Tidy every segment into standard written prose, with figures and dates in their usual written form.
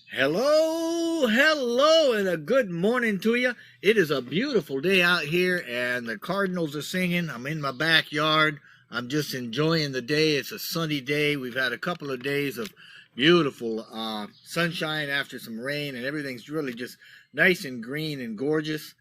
Hello, and a good morning to you. It is a beautiful day out here, and the cardinals are singing. I'm in my backyard. I'm just enjoying the day. It's a sunny day. We've had a couple of days of beautiful sunshine after some rain, and everything's really just nice and green and gorgeous.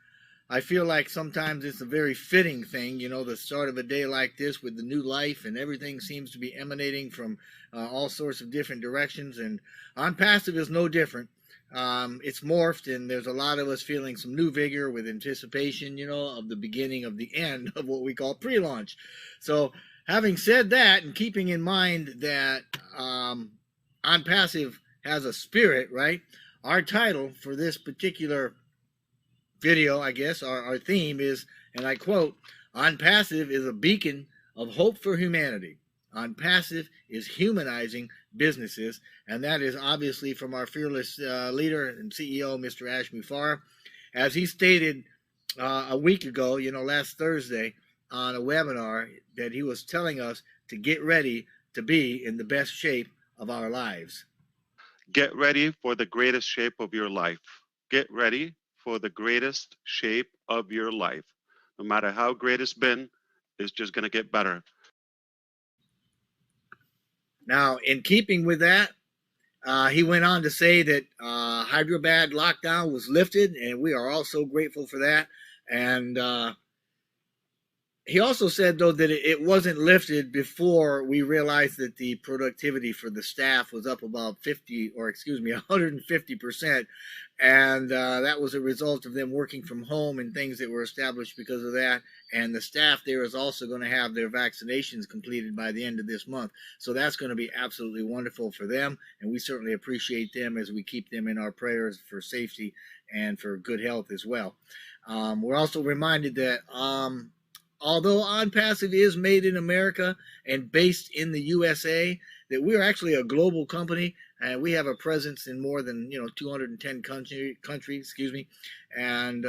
I feel like sometimes it's a very fitting thing, the start of a day like this with the new life, and everything seems to be emanating from all sorts of different directions. And On Passive is no different. It's morphed, and there's a lot of us feeling some new vigor with anticipation, of the beginning of the end of what we call pre-launch. So, having said that, and keeping in mind that On Passive has a spirit, right? Our title for this particular video, I guess, our theme is, and I quote, "On Passive is a beacon of hope for humanity. On Passive is humanizing businesses," and that is obviously from our fearless leader and CEO, Mr. Ash Mufareh. As he stated a week ago, last Thursday on a webinar, that he was telling us to get ready to be in the best shape of our lives. Get ready for the greatest shape of your life. Get ready for the greatest shape of your life. No matter how great it's been, it's just going to get better. Now, in keeping with that, he went on to say that Hyderabad lockdown was lifted, and we are all so grateful for that. And he also said, though, that it wasn't lifted before we realized that the productivity for the staff was up about 150%. And that was a result of them working from home and things that were established because of that. And the staff there is also going to have their vaccinations completed by the end of this month. So that's going to be absolutely wonderful for them. And we certainly appreciate them as we keep them in our prayers for safety and for good health as well. We're also reminded that although On Passive is made in America and based in the USA, that we're actually a global company, and we have a presence in more than 210 countries, and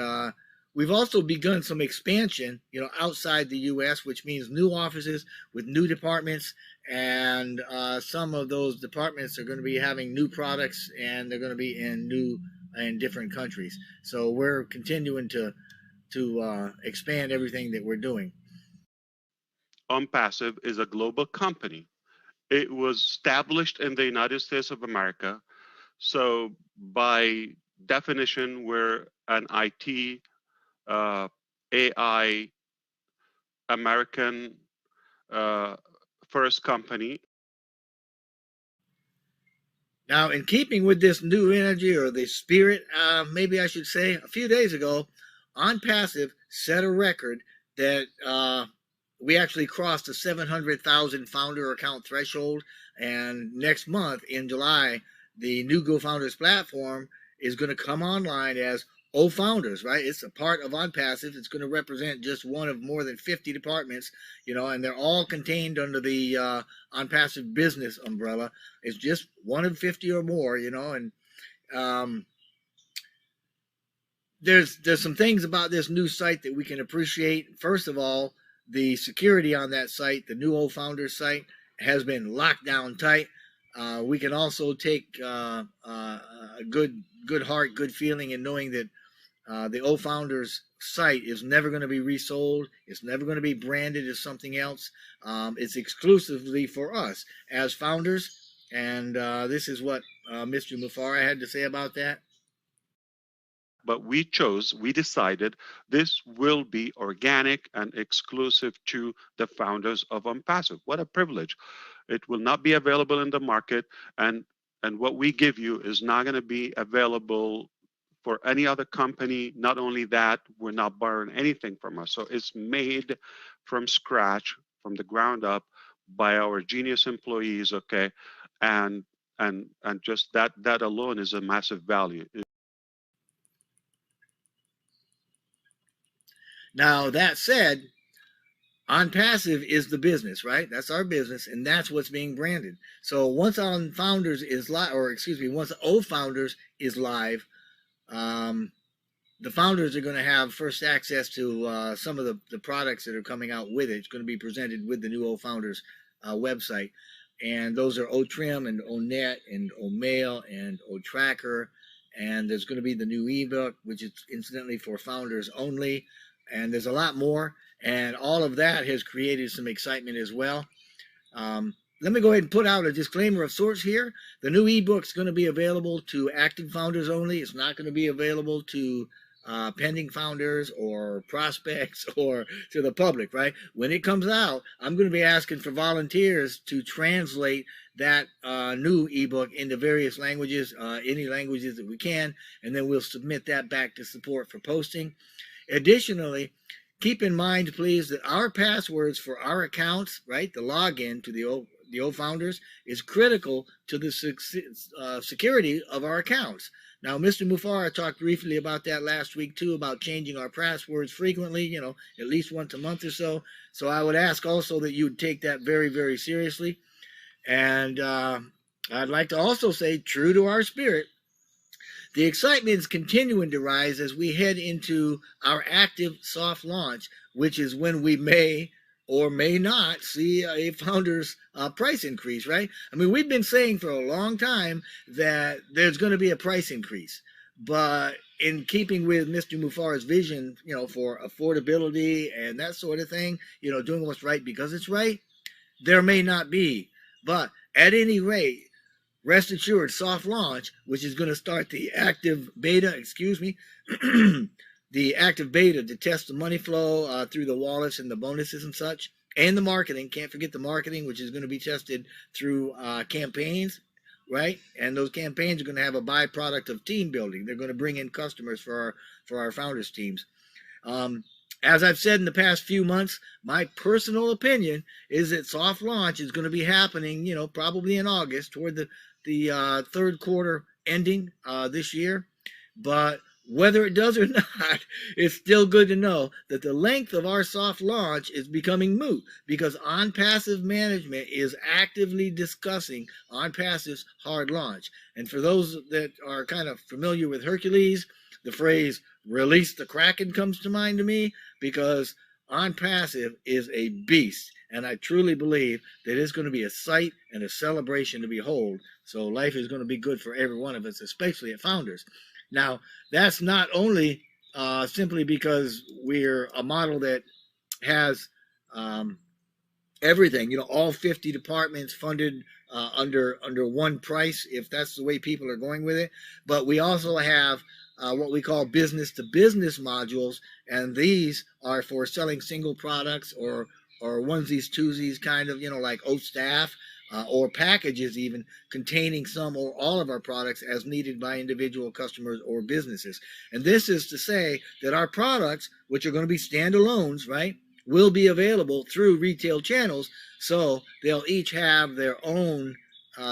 we've also begun some expansion, outside the U.S., which means new offices with new departments, and some of those departments are going to be having new products, and they're going to be in different countries. So we're continuing to expand everything that we're doing. On Passive is a global company. It was established in the United States of America. So by definition, we're an IT, AI, American first company. Now, in keeping with this new energy, or the spirit, maybe I should say, a few days ago, On Passive set a record that we actually crossed the 700,000 founder account threshold. And next month, in July, the new Go Founders platform is going to come online as O Founders, right? It's a part of On Passive. It's going to represent just one of more than 50 departments, and they're all contained under the On Passive business umbrella. It's just one of 50 or more, and there's some things about this new site that we can appreciate. First of all, the security on that site, the new O Founders site, has been locked down tight. We can also take a good heart, good feeling in knowing that the O Founders site is never going to be resold. It's never going to be branded as something else. It's exclusively for us as founders. And this is what Mr. Mufareh had to say about that. But we decided this will be organic and exclusive to the founders of On Passive. What a privilege. It will not be available in the market, and what we give you is not going to be available for any other company. Not only that, we're not borrowing anything from us. So it's made from scratch, from the ground up, by our genius employees, okay? And just that alone is a massive value. Now, that said, On Passive is the business, right? That's our business, and that's what's being branded. So once On Founders is live, once O Founders is live, the founders are going to have first access to some of the products that are coming out with it. It's going to be presented with the new O Founders website. and those are O-Trim and O-Net and O-Mail and O-Tracker. And there's going to be the new ebook, which is incidentally for founders only. And there's a lot more. And all of that has created some excitement as well. Let me go ahead and put out a disclaimer of sorts here. The new ebook is going to be available to active founders only. It's not going to be available to pending founders or prospects or to the public, right? When it comes out, I'm going to be asking for volunteers to translate that new ebook into various languages, any languages that we can, and then we'll submit that back to support for posting. Additionally, keep in mind, please, that our passwords for our accounts, right, the login to the old founders, is critical to the security of our accounts. Now, Mr. Mufara talked briefly about that last week, too, about changing our passwords frequently, you know, at least once a month or so. So I would ask also that you would take that very, very seriously. And I'd like to also say, true to our spirit, the excitement is continuing to rise as we head into our active soft launch, which is when we may or may not see a founder's price increase, right? I mean, we've been saying for a long time that there's going to be a price increase, but in keeping with Mr. Mufara's vision, you know, for affordability and that sort of thing, you know, doing what's right because it's right, there may not be. But at any rate, rest assured, soft launch, which is going to start the active beta, the active beta to test the money flow through the wallets and the bonuses and such, and the marketing. Can't forget the marketing, which is going to be tested through campaigns, right? And those campaigns are going to have a byproduct of team building. They're going to bring in customers for our founders teams. As I've said in the past few months, my personal opinion is that soft launch is going to be happening, you know, probably in August, toward the third quarter ending this year. But whether it does or not, it's still good to know that the length of our soft launch is becoming moot because OnPassive management is actively discussing OnPassive's hard launch. And for those that are kind of familiar with Hercules, the phrase "release the Kraken" comes to mind to me because OnPassive is a beast. And I truly believe that it's going to be a sight and a celebration to behold. So life is going to be good for every one of us, especially at Founders. Now, that's not only simply because we're a model that has everything, you know, all 50 departments funded under one price, if that's the way people are going with it. But we also have what we call business-to-business modules, and these are for selling single products or onesies, twosies, kind of, you know, like oat staff, or packages even containing some or all of our products as needed by individual customers or businesses. And this is to say that our products, which are going to be standalones, right, will be available through retail channels. So they'll each have their own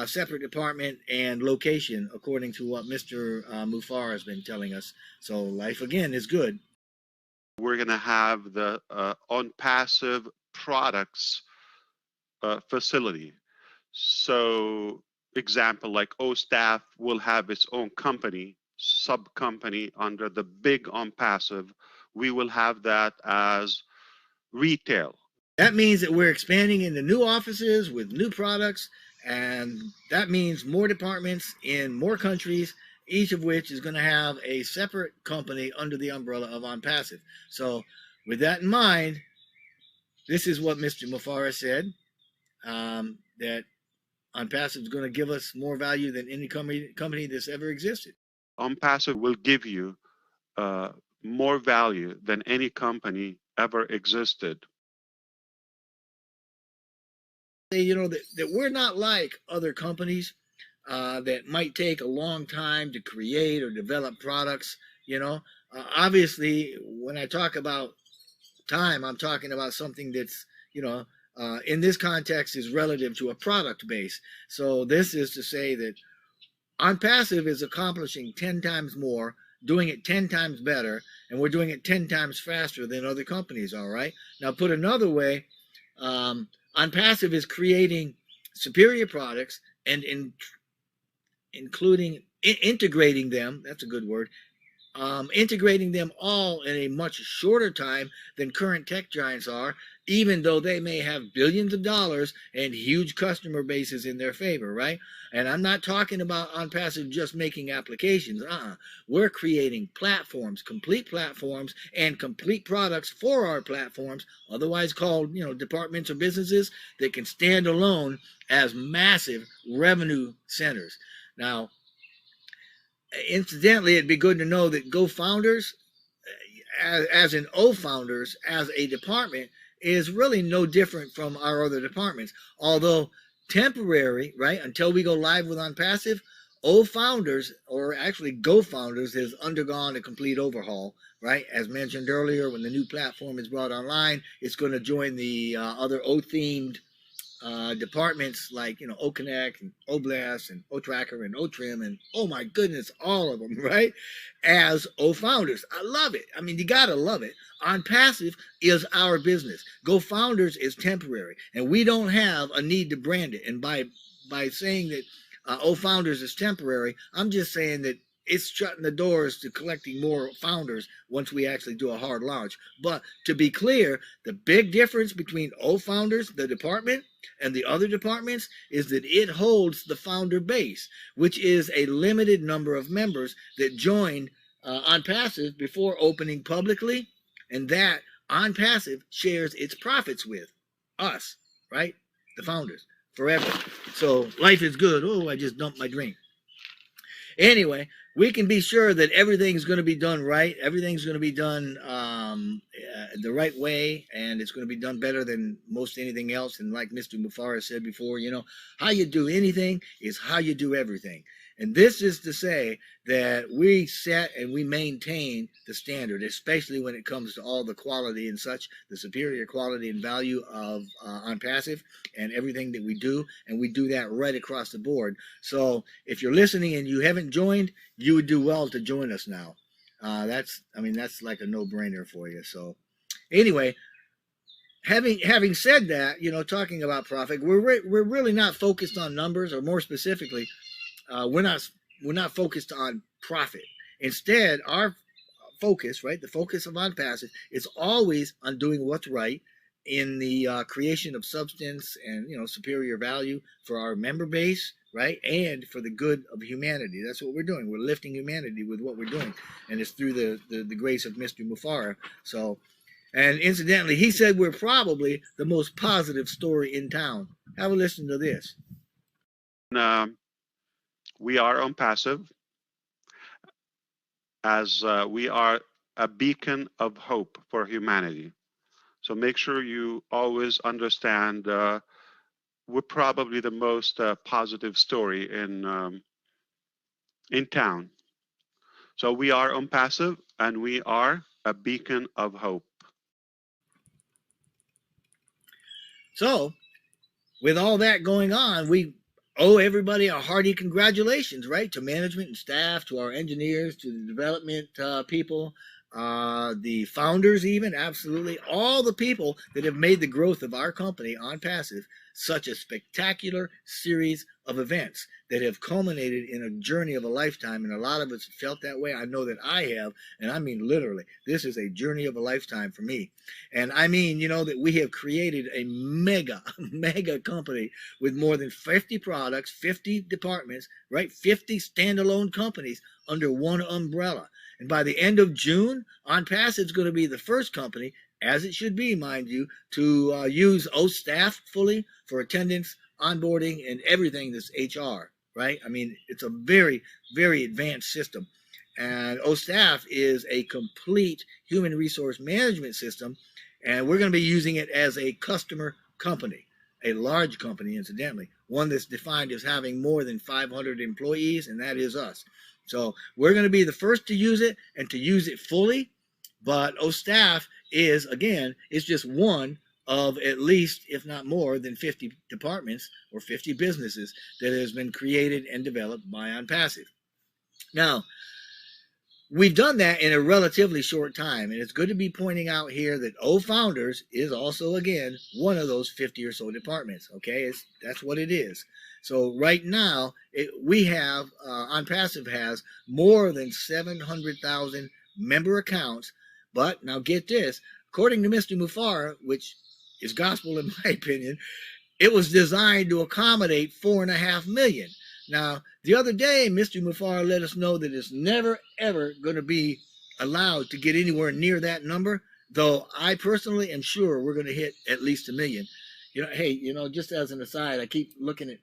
separate department and location, according to what Mr. Mufar has been telling us. So life, again, is good. We're going to have the OnPassive products facility. So, example, like O-Staff will have its own company, sub-company under the big OnPassive. We will have that as retail. That means that we're expanding into new offices with new products, and that means more departments in more countries, each of which is going to have a separate company under the umbrella of OnPassive. So with that in mind, this is what Mr. Mufara said, that OnPassive is going to give us more value than any company that's ever existed. OnPassive will give you more value than any company ever existed. You know, that we're not like other companies that might take a long time to create or develop products. You know, obviously, when I talk about time, I'm talking about something that's, you know, in this context is relative to a product base. So this is to say that OnPassive is accomplishing 10 times more, doing it 10 times better, and we're doing it 10 times faster than other companies, all right? Now, put another way, OnPassive is creating superior products and integrating them, that's a good word, integrating them all in a much shorter time than current tech giants are, even though they may have billions of dollars and huge customer bases in their favor, right? And I'm not talking about OnPassive just making applications. We're creating platforms, complete platforms, and complete products for our platforms, otherwise called, departments or businesses that can stand alone as massive revenue centers. Now, incidentally, it'd be good to know that Go Founders, as in O Founders, as a department, is really no different from our other departments. Although temporary, right, until we go live with OnPassive, O Founders, or actually Go Founders, has undergone a complete overhaul, right? As mentioned earlier, when the new platform is brought online, it's going to join the other O-themed departments like, O-Connect and O-Blast and O-Tracker and O-Trim and, oh my goodness, all of them, right? As O-Founders. I love it. I mean, you got to love it. OnPassive is our business. Go Founders is temporary, and we don't have a need to brand it. And by saying that O-Founders is temporary, I'm just saying that it's shutting the doors to collecting more founders once we actually do a hard launch. But to be clear, the big difference between O-Founders, the department, and the other departments is that it holds the founder base, which is a limited number of members that join OnPassive before opening publicly, and that OnPassive shares its profits with us, right? The founders, forever. So life is good. Oh, I just dumped my drink. Anyway, we can be sure that everything's going to be done right. Everything's going to be done the right way, and it's going to be done better than most anything else. And like Mr. Mufara said before, how you do anything is how you do everything. And this is to say that we set and we maintain the standard, especially when it comes to all the quality and such, the superior quality and value of OnPassive and everything that we do. And we do that right across the board. So if you're listening and you haven't joined, you would do well to join us now. That's like a no-brainer for you. So anyway, having said that, talking about profit, we're really not focused on numbers, or more specifically, we're not focused on profit. Instead, our focus, right, the focus of OnPassive is always on doing what's right in the creation of substance and superior value for our member base, right, and for the good of humanity. That's what we're doing. We're lifting humanity with what we're doing, and it's through the grace of Mr. Mufara. So, and incidentally, he said we're probably the most positive story in town. Have a listen to this. We are OnPassive, as we are a beacon of hope for humanity. So make sure you always understand we're probably the most positive story in town. So we are OnPassive, and we are a beacon of hope. So, with all that going on, we owe everybody a hearty congratulations, right? To management and staff, to our engineers, to the development people, the founders even, absolutely. All the people that have made the growth of our company, OnPassive, such a spectacular series of events that have culminated in a journey of a lifetime. And a lot of us felt that way. I know that I have, and I mean literally. This is a journey of a lifetime for me. And I mean, that we have created a mega company with more than 50 products, 50 departments, right? 50 standalone companies under one umbrella. And by the end of June, OnPassive is going to be the first company, as it should be, mind you, to use O-Staff fully for attendance, onboarding, and everything that's HR, right? I mean, it's a very, very advanced system. And O-Staff is a complete human resource management system, and we're going to be using it as a customer company, a large company, incidentally, one that's defined as having more than 500 employees, and that is us. So we're going to be the first to use it and to use it fully, but O-Staff is just one of at least, if not more than 50 departments or 50 businesses that has been created and developed by OnPassive. Now, we've done that in a relatively short time. And it's good to be pointing out here that Founders is also, again, one of those 50 or so departments. Okay, that's what it is. So right now, we have, OnPassive has more than 700,000 member accounts. But now get this, according to Mr. Mufara, which is gospel in my opinion, it was designed to accommodate 4.5 million. Now, the other day, Mr. Mufara let us know that it's never, ever going to be allowed to get anywhere near that number, though I personally am sure we're going to hit at least 1 million. Hey, just as an aside, I keep looking at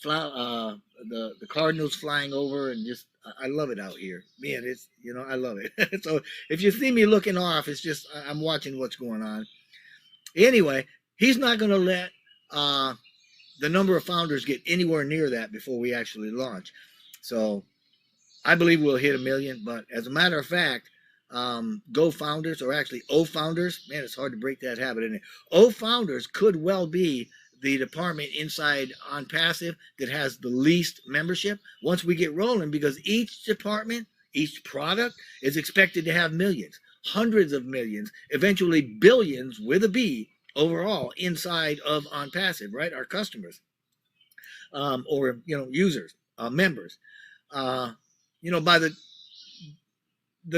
the cardinals flying over, and just, I love it out here. Man, it's, I love it. So if you see me looking off, it's just, I'm watching what's going on. Anyway, he's not going to let the number of founders get anywhere near that before we actually launch. So I believe we'll hit 1 million. But as a matter of fact, Go Founders, or actually Founders, man, it's hard to break that habit, isn't it? Founders could well be the department inside OnPassive that has the least membership once we get rolling, because each department, each product is expected to have millions, hundreds of millions, eventually billions with a B overall inside of OnPassive, right? Our customers, or users, members. By the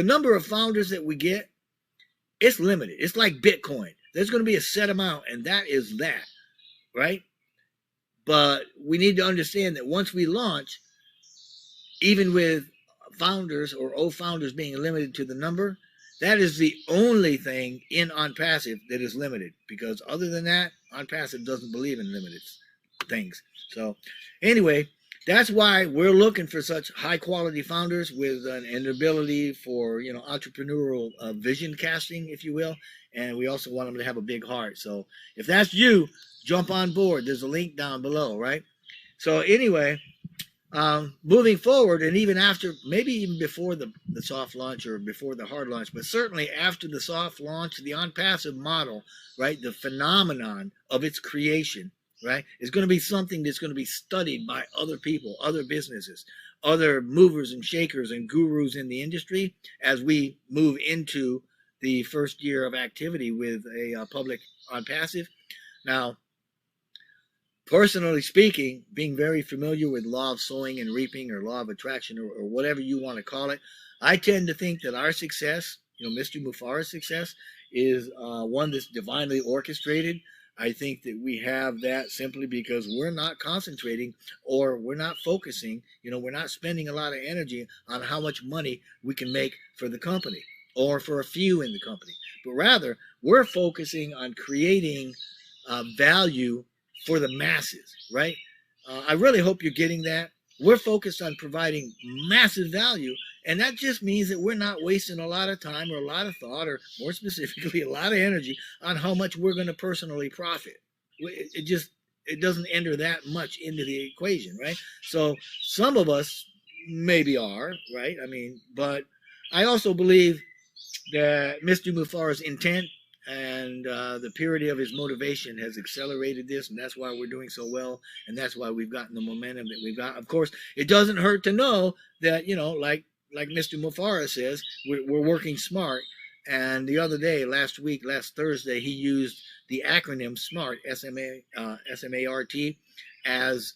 number of founders that we get, it's limited. It's like Bitcoin. There's going to be a set amount, and that is that, right? But we need to understand that once we launch, even with founders or founders being limited to the number, that is the only thing in OnPassive that is limited, because other than that, OnPassive doesn't believe in limited things. So anyway, that's why we're looking for such high quality founders with an ability for, entrepreneurial vision casting, if you will. And we also want them to have a big heart. So if that's you, jump on board. There's a link down below, right? So anyway, moving forward, and even after, maybe even before the soft launch or before the hard launch, but certainly after the soft launch, the OnPassive model, right, the phenomenon of its creation, right, is going to be something that's going to be studied by other people, other businesses, other movers and shakers and gurus in the industry as we move into the first year of activity with a public OnPassive. Now, personally speaking, being very familiar with law of sowing and reaping, or law of attraction, or whatever you want to call it, I tend to think that our success, Mr. Mufara's success, is one that's divinely orchestrated. I think that we have that simply because we're not concentrating, or we're not focusing, we're not spending a lot of energy on how much money we can make for the company or for a few in the company, but rather we're focusing on creating value for the masses, right? I really hope you're getting that. We're focused on providing massive value, and that just means that we're not wasting a lot of time or a lot of thought, or more specifically, a lot of energy on how much we're going to personally profit. It doesn't enter that much into the equation, right? So some of us maybe are, right? But I also believe that Mr. Mufara's intent and the purity of his motivation has accelerated this, and that's why we're doing so well, and that's why we've gotten the momentum that we've got. Of course, it doesn't hurt to know that, like Mr. Mufara says, we're working smart. And the other day, last Thursday, he used the acronym SMART, S-M-A-R-T, as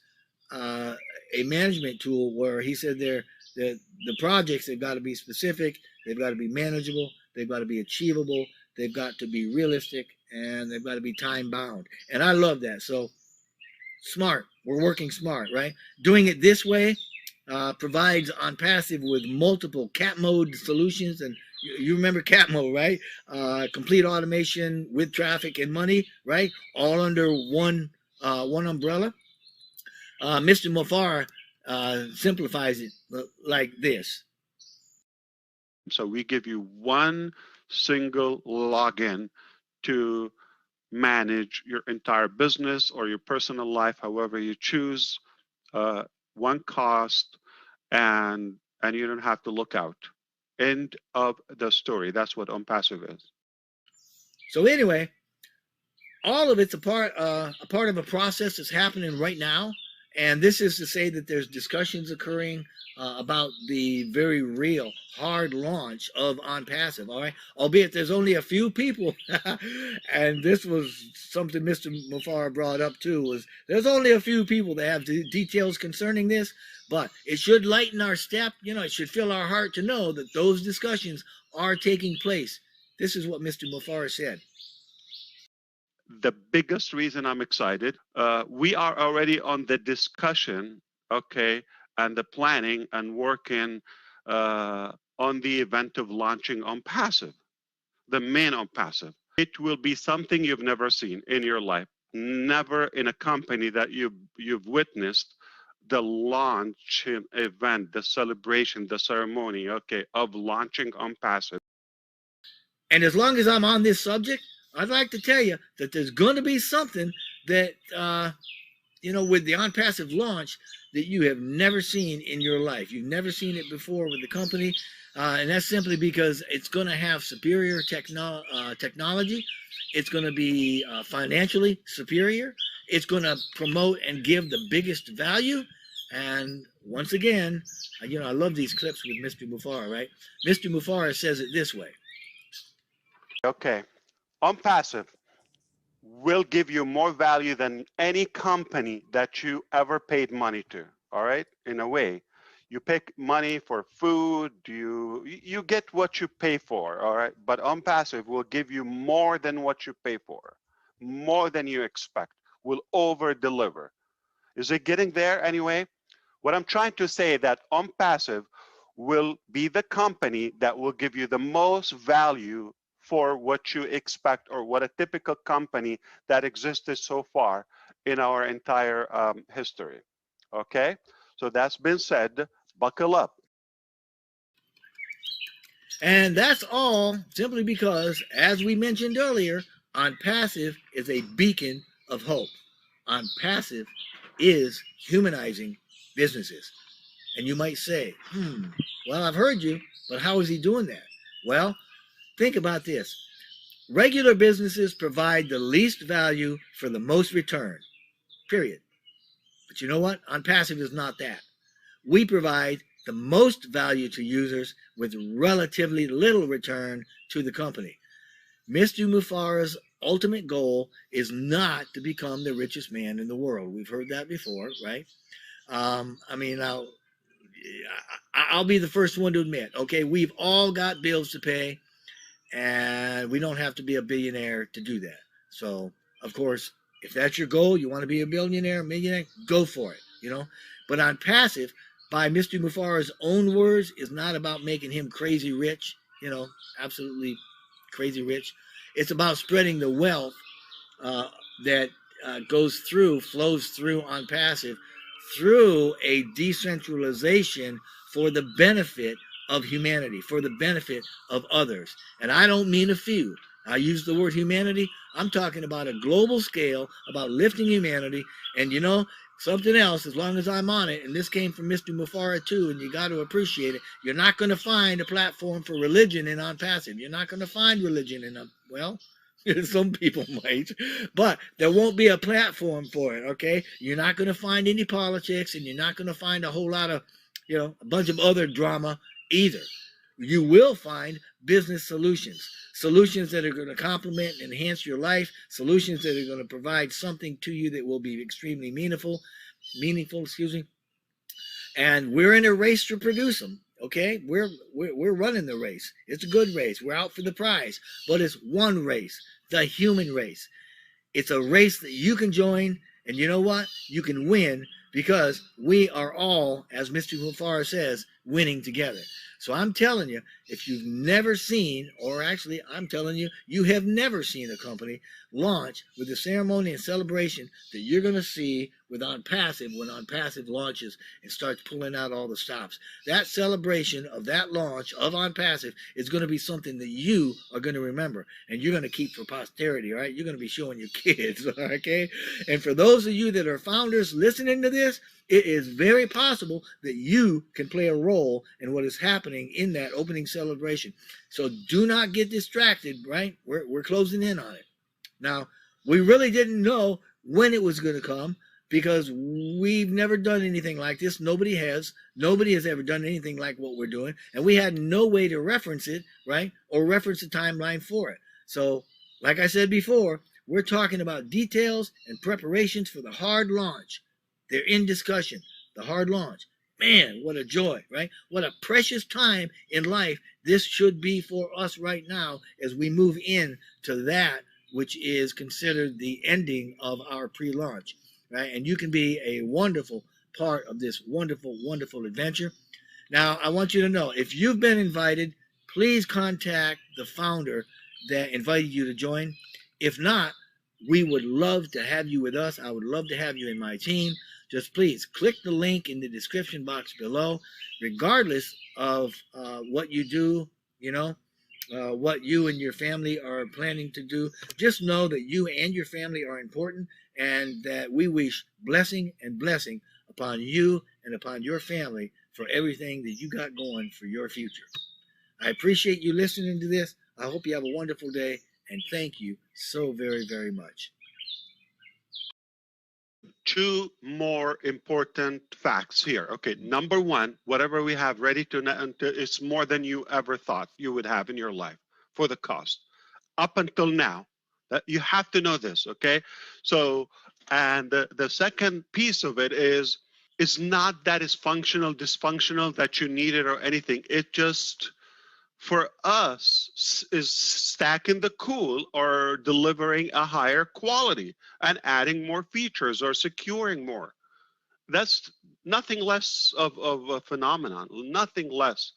a management tool, where he said that the projects have got to be specific, they've got to be manageable, they've got to be achievable, they've got to be realistic, and they've got to be time bound. And I love that. So smart, we're working smart, right? Doing it this way provides OnPassive with multiple cat mode solutions. And you remember cat mode, right? Complete automation with traffic and money, right? All under one umbrella. Mr. Mufara simplifies it like this. So we give you one single login to manage your entire business or your personal life, however you choose, one cost, and you don't have to look out. End of the story. That's what OnPassive is. So anyway, all of it's a part of a process that's happening right now. And this is to say that there's discussions occurring about the very real hard launch of On Passive, all right? Albeit there's only a few people, and this was something Mr. Mufara brought up too, was there's only a few people that have details concerning this, but it should lighten our step, you know, it should fill our heart to know that those discussions are taking place. This is what Mr. Mufara said. The biggest reason I'm excited, we are already on the discussion, okay, and the planning and working on the event of launching On Passive, the main On Passive. It will be something you've never seen in your life, never in a company that you've witnessed the launch event, the celebration, the ceremony, okay, of launching On Passive. And as long as I'm on this subject, I'd like to tell you that there's going to be something that, you know, with the On Passive launch that you have never seen in your life. You've never seen it before with the company. And that's simply because it's going to have superior technology. It's going to be financially superior. It's going to promote and give the biggest value. And once again, you know, I love these clips with Mr. Mufara, right? Mr. Mufara says it this way. Okay. On Passive will give you more value than any company that you ever paid money to, all right? In a way, you pay money for food, you get what you pay for, all right? But On Passive will give you more than what you pay for, more than you expect, will over-deliver. Is it getting there anyway? What I'm trying to say is that On Passive will be the company that will give you the most value for what you expect, or what a typical company that existed so far in our entire history. Okay, so that's been said. Buckle up. And that's all simply because, as we mentioned earlier, On Passive is a beacon of hope. On Passive is humanizing businesses. And you might say, well, I've heard you, but how is he doing that? Well, think about this. Regular businesses provide the least value for the most return, period. But you know what? On Passive is not that. We provide the most value to users with relatively little return to the company. Mr. Mufara's ultimate goal is not to become the richest man in the world. We've heard that before, right? I mean, I'll be the first one to admit, okay, we've all got bills to pay, and we don't have to be a billionaire to do that. So, of course, if that's your goal, you want to be a billionaire, millionaire, go for it, you know. But On Passive, by Mr. Mufara's own words, is not about making him crazy rich, you know, absolutely crazy rich. It's about spreading the wealth that flows through On Passive, through a decentralization for the benefit of humanity, for the benefit of others. And I don't mean a few. I use the word humanity. I'm talking about a global scale, about lifting humanity. And you know, something else, as long as I'm on it, and this came from Mr. Mufara too, and you got to appreciate it, you're not going to find a platform for religion in On Passive. You're not going to find religion in well, some people might, but there won't be a platform for it, okay? You're not going to find any politics, and you're not going to find a whole lot of, you know, a bunch of other drama either. You will find business solutions that are going to complement and enhance your life, solutions that are going to provide something to you that will be extremely meaningful, and we're in a race to produce them. Okay, we're running the race. It's a good race. We're out for the prize, but it's one race, the human race. It's a race that you can join, and you know what? You can win, because we are all, as Mr. Mufara says, winning together. So I'm telling you, if you've never seen, or actually I'm telling you, you have never seen a company launch with the ceremony and celebration that you're going to see with On Passive when On Passive launches and starts pulling out all the stops. That celebration of that launch of On Passive is going to be something that you are going to remember, and you're going to keep for posterity, all right? You're going to be showing your kids, okay? And for those of you that are founders listening to this, it is very possible that you can play a role in what is happening in that opening celebration. So do not get distracted, right? We're closing in on it. Now, we really didn't know when it was going to come, because we've never done anything like this. Nobody has. Nobody has ever done anything like what we're doing. And we had no way to reference it, right? Or reference a timeline for it. So, like I said before, we're talking about details and preparations for the hard launch. They're in discussion. The hard launch. Man, what a joy, right? What a precious time in life this should be for us right now as we move in to that which is considered the ending of our pre-launch, right? And you can be a wonderful part of this wonderful, wonderful adventure. Now, I want you to know, if you've been invited, please contact the founder that invited you to join. If not, we would love to have you with us. I would love to have you in my team. Just please click the link in the description box below. Regardless of what you do, what you and your family are planning to do, just know that you and your family are important, and that we wish blessing and blessing upon you and upon your family for everything that you got going for your future. I appreciate you listening to this. I hope you have a wonderful day, and thank you so very, very much. Two more important facts here. Okay, number one, whatever we have ready to, it's more than you ever thought you would have in your life for the cost. Up until now, that you have to know this, okay? So, and the second piece of it is, it's not that it's functional, dysfunctional, that you need it or anything. It just, for us, is stacking the cool or delivering a higher quality and adding more features or securing more. That's nothing less of a phenomenon, nothing less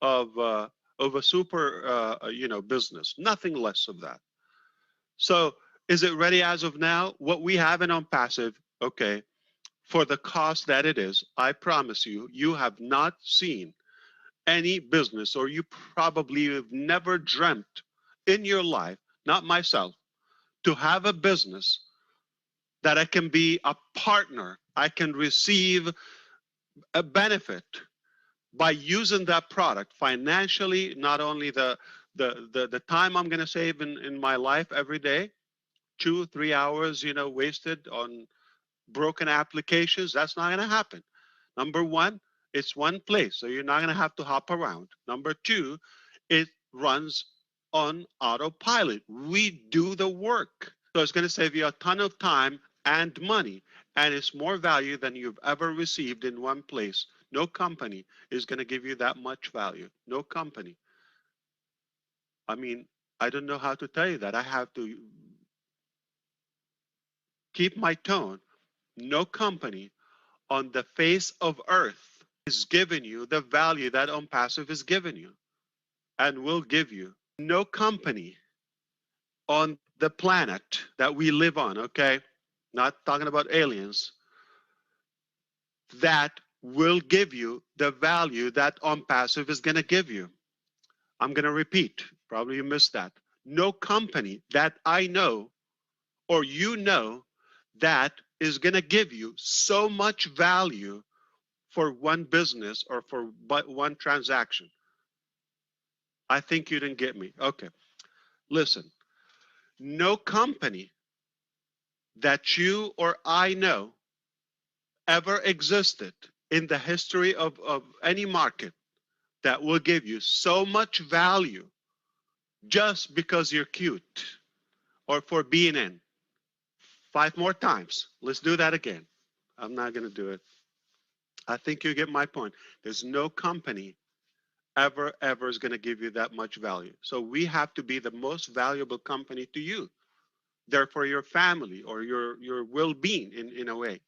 of a super business, nothing less of that. So is it ready as of now? What we have in OnPassive, okay, for the cost that it is, I promise you, you have not seen any business, or you probably have never dreamt in your life, not myself, to have a business that I can be a partner, I can receive a benefit by using that product financially, not only the time I'm going to save in my life every day, 2-3 hours, wasted on broken applications. That's not going to happen. Number one, it's one place, so you're not going to have to hop around. Number two, it runs on autopilot. We do the work. So it's going to save you a ton of time and money, and it's more value than you've ever received in one place. No company is going to give you that much value. No company. I mean, I don't know how to tell you that. I have to keep my tone. No company on the face of earth is giving you the value that OnPassive is giving you and will give you. No company on the planet that we live on, okay, not talking about aliens, that will give you the value that OnPassive is going to give you. I'm going to repeat, probably you missed that. No company that I know or that is going to give you so much value for one business or for one transaction. I think you didn't get me. Okay. Listen, no company that you or I know ever existed in the history of any market that will give you so much value just because you're cute or for being in. 5 more times. Let's do that again. I'm not going to do it. I think you get my point. There's no company ever is going to give you that much value. So we have to be the most valuable company to you. Therefore, your family or your well-being in a way.